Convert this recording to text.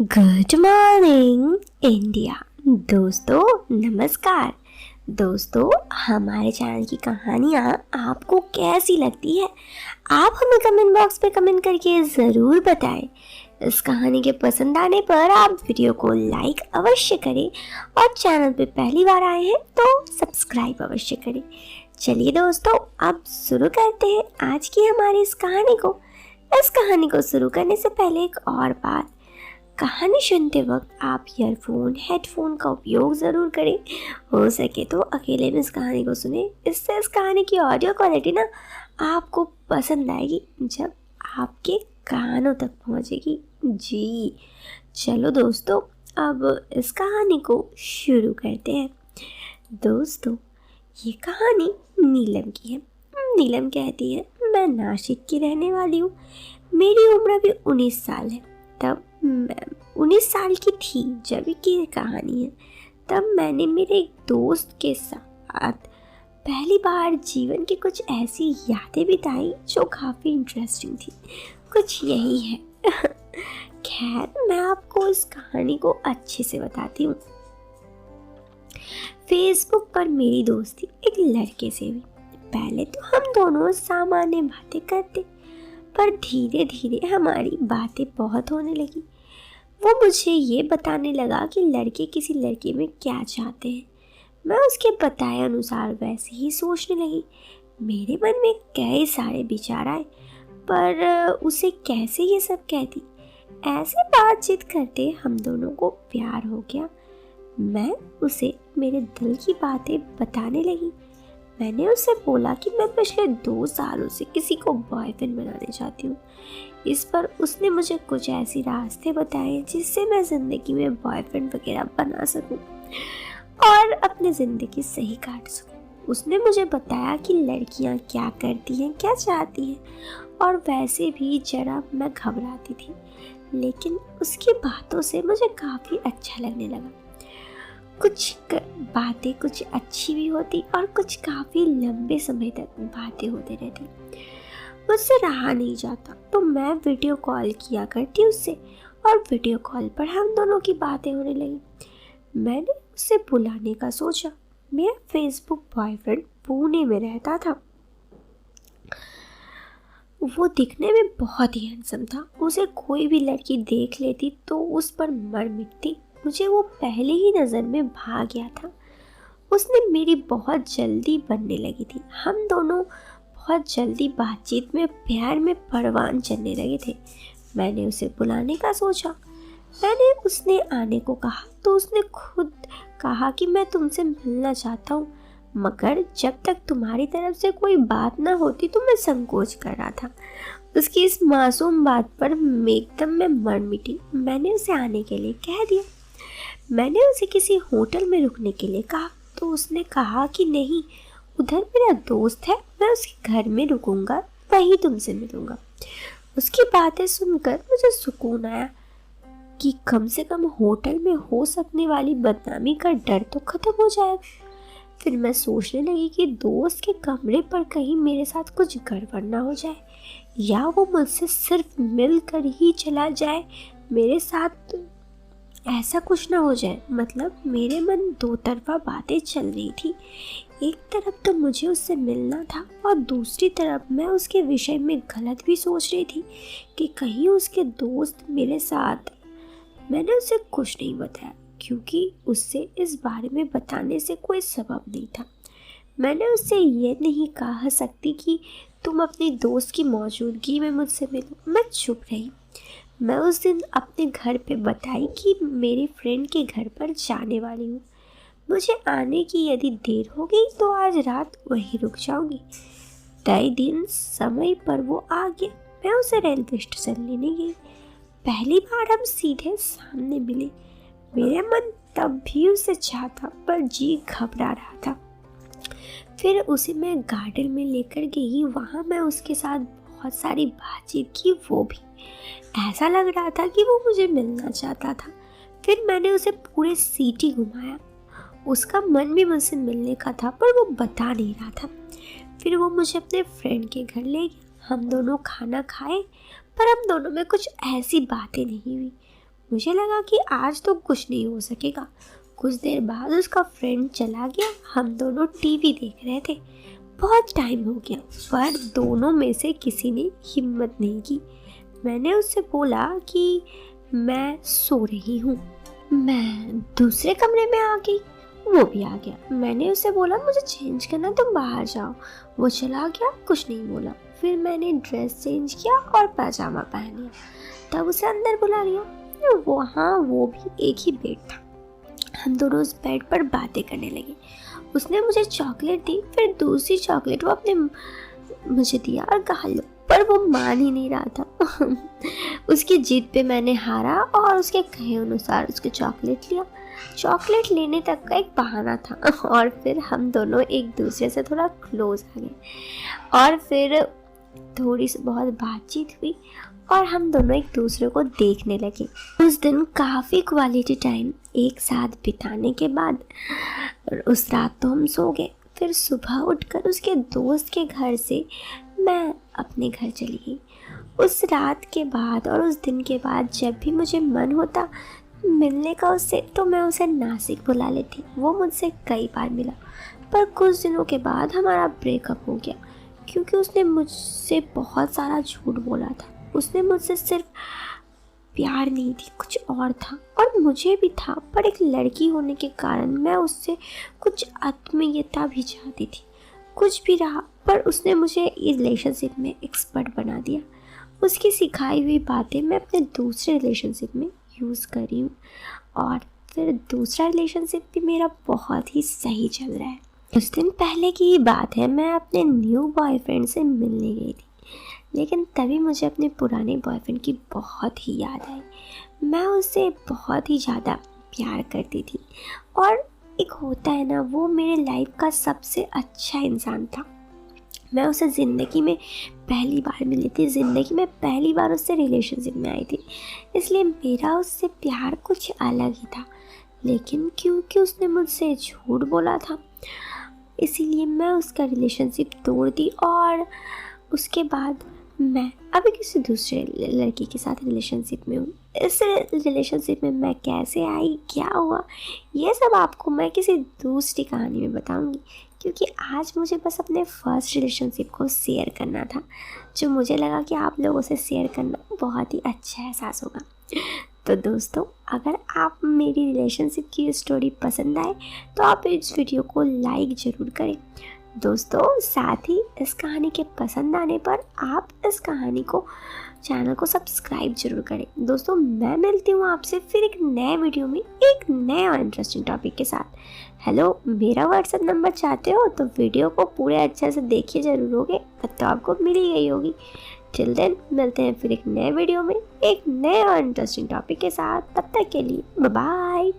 Good morning India. दोस्तों नमस्कार। दोस्तों हमारे चैनल की कहानियाँ आपको कैसी लगती है आप हमें कमेंट बॉक्स पे कमेंट करके ज़रूर बताएं। इस कहानी के पसंद आने पर आप वीडियो को लाइक अवश्य करें और चैनल पे पहली बार आए हैं तो सब्सक्राइब अवश्य करें। चलिए दोस्तों अब शुरू करते हैं आज की हमारी इस कहानी को। इस कहानी को शुरू करने से पहले एक और बात, कहानी सुनते वक्त आप ईयरफोन हेडफोन का उपयोग ज़रूर करें। हो सके तो अकेले में इस कहानी को सुने, इससे इस कहानी की ऑडियो क्वालिटी ना आपको पसंद आएगी जब आपके कानों तक पहुंचेगी। जी चलो दोस्तों अब इस कहानी को शुरू करते हैं। दोस्तों ये कहानी नीलम की है। नीलम कहती है, मैं नासिक की रहने वाली हूँ। मेरी उम्र अभी 19 साल है। तब मैं 19 साल की थी जब की कहानी है। तब मैंने मेरे एक दोस्त के साथ पहली बार जीवन की कुछ ऐसी यादें बिताई जो काफ़ी इंटरेस्टिंग थी। कुछ यही है। खैर मैं आपको इस कहानी को अच्छे से बताती हूँ। फेसबुक पर मेरी दोस्ती एक लड़के से हुई। पहले तो हम दोनों सामान्य बातें करते, पर धीरे धीरे हमारी बातें बहुत होने लगी। वो मुझे ये बताने लगा कि लड़के किसी लड़की में क्या चाहते हैं। मैं उसके बताए अनुसार वैसे ही सोचने लगी। मेरे मन में कई सारे विचार आए, पर उसे कैसे ये सब कहती। ऐसे बातचीत करते हम दोनों को प्यार हो गया। मैं उसे मेरे दिल की बातें बताने लगी। मैंने उससे बोला कि मैं पिछले 2 सालों से किसी को बॉयफ्रेंड बनाने चाहती हूँ। इस पर उसने मुझे कुछ ऐसे रास्ते बताए जिससे मैं ज़िंदगी में बॉयफ्रेंड वगैरह बना सकूँ और अपनी ज़िंदगी सही काट सकूँ। उसने मुझे बताया कि लड़कियाँ क्या करती हैं, क्या चाहती हैं, और वैसे भी जरा मैं घबराती थी, लेकिन उसकी बातों से मुझे काफ़ी अच्छा लगने लगा। कुछ बातें कुछ अच्छी भी होती और कुछ काफ़ी लंबे समय तक बातें होते रहती। मुझसे रहा नहीं जाता तो मैं वीडियो कॉल किया करती उससे, और वीडियो कॉल पर हम दोनों की बातें होने लगी। मैंने उसे बुलाने का सोचा। मेरा फेसबुक बॉयफ्रेंड पुणे में रहता था। वो दिखने में बहुत ही हैंडसम था। उसे कोई भी लड़की देख लेती तो उस पर मर मिटती। मुझे वो पहले ही नज़र में भा गया था। उसने मेरी बहुत जल्दी बनने लगी थी। हम दोनों बहुत जल्दी बातचीत में प्यार में परवान चलने लगे थे। मैंने उसे बुलाने का सोचा। मैंने उसने आने को कहा तो उसने खुद कहा कि मैं तुमसे मिलना चाहता हूँ, मगर जब तक तुम्हारी तरफ से कोई बात ना होती तो मैं संकोच कर रहा था। उसकी इस मासूम बात पर एकदम मैं मर मिटी। मैंने उसे आने के लिए कह दिया। मैंने उसे किसी होटल में रुकने के लिए कहा तो उसने कहा कि नहीं, उधर मेरा दोस्त है, मैं उसके घर में रुकूंगा, वहीं तुमसे मिलूंगा। उसकी बातें सुनकर मुझे सुकून आया कि कम से कम होटल में हो सकने वाली बदनामी का डर तो खत्म हो जाएगा। फिर मैं सोचने लगी कि दोस्त के कमरे पर कहीं मेरे साथ कुछ गड़बड़ ना हो जाए, या वो मुझसे सिर्फ मिल कर ही चला जाए, मेरे साथ ऐसा कुछ ना हो जाए। मतलब मेरे मन 2 तरफा बातें चल रही थी। एक तरफ तो मुझे उससे मिलना था और दूसरी तरफ मैं उसके विषय में गलत भी सोच रही थी कि कहीं उसके दोस्त मेरे साथ। मैंने उसे कुछ नहीं बताया क्योंकि उससे इस बारे में बताने से कोई सबब नहीं था। मैंने उससे ये नहीं कह सकती कि तुम अपनी दोस्त की मौजूदगी में मुझसे मिलो। मैं चुप रही। मैं उस दिन अपने घर पे बताई कि मेरी फ्रेंड के घर पर जाने वाली हूँ। मुझे आने की यदि देर हो गई तो आज रात वहीं रुक जाऊंगी। तय दिन समय पर वो आ गया। मैं उसे रेलवे स्टेशन लेने गई। पहली बार हम सीधे सामने मिले। मेरा मन तब भी उसे चाहता, पर जी घबरा रहा था। फिर उसे मैं गार्डन में लेकर गई। वहाँ मैं उसके साथ बहुत सारी बातचीत की। वो भी ऐसा लग रहा था कि वो मुझे मिलना चाहता था। फिर मैंने उसे पूरे सिटी घुमाया। उसका मन भी मुझसे मिलने का था, पर वो बता नहीं रहा था। फिर वो मुझे अपने फ्रेंड के घर ले गया। हम दोनों खाना खाए, पर हम दोनों में कुछ ऐसी बातें नहीं हुई। मुझे लगा कि आज तो कुछ नहीं हो सकेगा। कुछ देर बाद उसका फ्रेंड चला गया। हम दोनों टीवी देख रहे थे। बहुत टाइम हो गया पर दोनों में से किसी ने हिम्मत नहीं की। मैंने उससे बोला कि मैं सो रही हूँ। मैं दूसरे कमरे में आ गई। वो भी आ गया। मैंने उससे बोला मुझे चेंज करना, तुम बाहर जाओ। वो चला गया, कुछ नहीं बोला। फिर मैंने ड्रेस चेंज किया और पैजामा पहन लिया। तब उसे अंदर बुला लिया। वो भी एक ही बेड था। हम दोनों उस बेड पर बातें करने लगे। उसने मुझे चॉकलेट दी, फिर दूसरी चॉकलेट वो अपने मुझे दिया और कहा लो, पर वो मान ही नहीं रहा था। उसकी जिद पे मैंने हारा और उसके कहे अनुसार उसके चॉकलेट लिया। चॉकलेट लेने तक का एक बहाना था और फिर हम दोनों एक दूसरे से थोड़ा क्लोज आ गए और फिर थोड़ी सी बहुत बातचीत हुई और हम दोनों एक दूसरे को देखने लगे। उस दिन काफ़ी क्वालिटी टाइम एक साथ बिताने के बाद उस रात तो हम सो गए। फिर सुबह उठकर उसके दोस्त के घर से मैं अपने घर चली गई। उस रात के बाद और उस दिन के बाद जब भी मुझे मन होता मिलने का उससे, तो मैं उसे नासिक बुला लेती। वो मुझसे कई बार मिला, पर कुछ दिनों के बाद हमारा ब्रेकअप हो गया क्योंकि उसने मुझसे बहुत सारा झूठ बोला था। उसने मुझसे सिर्फ प्यार नहीं थी, कुछ और था और मुझे भी था, पर एक लड़की होने के कारण मैं उससे कुछ आत्मीयता भी चाहती थी। कुछ भी रहा, पर उसने मुझे इस रिलेशनशिप में एक्सपर्ट बना दिया। उसकी सिखाई हुई बातें मैं अपने दूसरे रिलेशनशिप में यूज़ करी हूँ और फिर दूसरा रिलेशनशिप भी मेरा बहुत ही सही चल रहा है। कुछ दिन पहले की ही बात है, मैं अपने न्यू बॉयफ्रेंड से मिलने गई थी, लेकिन तभी मुझे अपने पुराने बॉयफ्रेंड की बहुत ही याद आई। मैं उससे बहुत ही ज़्यादा प्यार करती थी और एक होता है ना, वो मेरे लाइफ का सबसे अच्छा इंसान था। मैं उसे ज़िंदगी में पहली बार मिली थी, ज़िंदगी में पहली बार उससे रिलेशनशिप में आई थी, इसलिए मेरा उससे प्यार कुछ अलग ही था। लेकिन क्योंकि उसने मुझसे झूठ बोला था, इसीलिए मैं उसका रिलेशनशिप तोड़ दी और उसके बाद मैं अभी किसी दूसरे लड़की के साथ रिलेशनशिप में हूँ। इस रिलेशनशिप में मैं कैसे आई, क्या हुआ, ये सब आपको मैं किसी दूसरी कहानी में बताऊंगी, क्योंकि आज मुझे बस अपने फर्स्ट रिलेशनशिप को शेयर करना था, जो मुझे लगा कि आप लोगों से शेयर करना बहुत ही अच्छा एहसास होगा। तो दोस्तों, अगर आप मेरी रिलेशनशिप की स्टोरी पसंद आए तो आप इस वीडियो को लाइक ज़रूर करें। दोस्तों, साथ ही इस कहानी के पसंद आने पर आप इस कहानी को चैनल को सब्सक्राइब जरूर करें। दोस्तों, मैं मिलती हूँ आपसे फिर एक नए वीडियो में एक नए और इंटरेस्टिंग टॉपिक के साथ। हेलो, मेरा व्हाट्सएप नंबर चाहते हो तो वीडियो को पूरे अच्छे से देखिए जरूर होगे, तब तो आपको मिल ही गई होगी। टिल देन मिलते हैं फिर एक नए वीडियो में एक नए और इंटरेस्टिंग टॉपिक के साथ। तब तक के लिए बाय बाय।